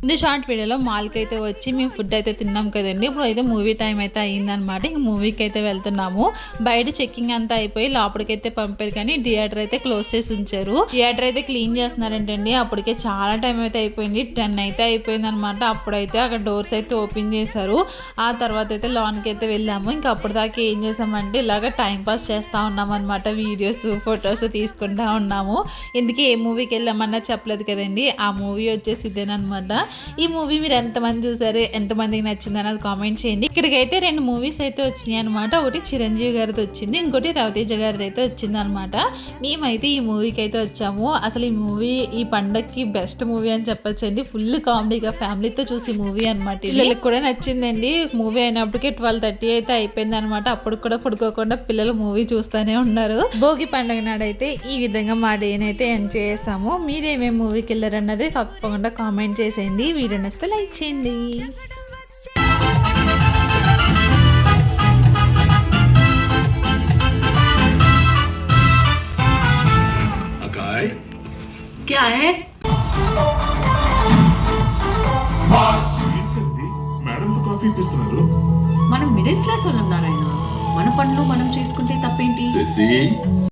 ఇది షార్ట్ వీడియోలో మాల్కి అయితే వచ్చి మేము ఫుడ్ అయితే తిన్నాం కదండి. ఇప్పుడు అయితే మూవీ టైం అయితే అయ్యిందనమాట. ఇంక మూవీకి అయితే వెళ్తున్నాము. బయట చెక్కింగ్ అంతా అయిపోయి లోపలికైతే పంపారు, కానీ థియేటర్ అయితే క్లోజ్ చేసి ఉంచారు. థియేటర్ అయితే క్లీన్ చేస్తున్నారంటండి. అప్పటికే చాలా టైం అయితే అయిపోయింది, 10 అయితే అయిపోయింది అనమాట. అప్పుడైతే అక్కడ డోర్స్ అయితే ఓపెన్ చేశారు. ఆ తర్వాత అయితే లాన్కి అయితే వెళ్ళాము. ఇంకా అప్పటిదాకా ఏం చేసామంటే ఇలాగ టైం పాస్ చేస్తూ ఉన్నాం అనమాట. వీడియోస్ ఫొటోస్ తీసుకుంటా ఉన్నాము. ఎందుకు ఏ మూవీకి వెళ్ళామన్నా చెప్పలేదు కదండి. ఆ మూవీ వచ్చేసి ఇదేనమాట. ఈ మూవీ మీరు ఎంతమంది చూసారు, ఎంతమందికి నచ్చింది అన్నది కామెంట్ చేయండి. ఇక్కడికైతే 2 మూవీస్ అయితే వచ్చినాయి అనమాట. ఒకటి చిరంజీవి గారిది వచ్చింది, ఇంకోటి రవితేజ గారిది అయితే వచ్చింది అనమాట. మేమైతే ఈ మూవీకి అయితే వచ్చాము. అసలు ఈ మూవీ ఈ పండగకి బెస్ట్ మూవీ అని చెప్పొచ్చండి. ఫుల్ కామెడీగా ఫ్యామిలీతో చూసి మూవీ అనమాట. పిల్లలకి కూడా నచ్చిందండి. మూవీ అయినప్పటికీ 12:30 అయితే అయిపోయింది అనమాట. అప్పుడు కూడా పడుకోకుండా పిల్లలు మూవీ చూస్తూనే ఉన్నారు. భోగి పండుగ నాడైతే ఈ విధంగా మా డేని అయితే ఎంజాయ్ చేసాము. మీరేమేమి మూవీకి వెళ్ళారన్నది తప్పకుండా కామెంట్ చేసేయండి. వీడియో నచ్చితే లైక్ చేయండి. अकाई क्या है? మేడం తో కాఫీ ఇప్పిస్తున్నారు. మనం మిడిల్ క్లాస్ వాళ్ళం నారాయణ. మన పనులు మనం చేసుకుంటే తప్పేంటి? శశి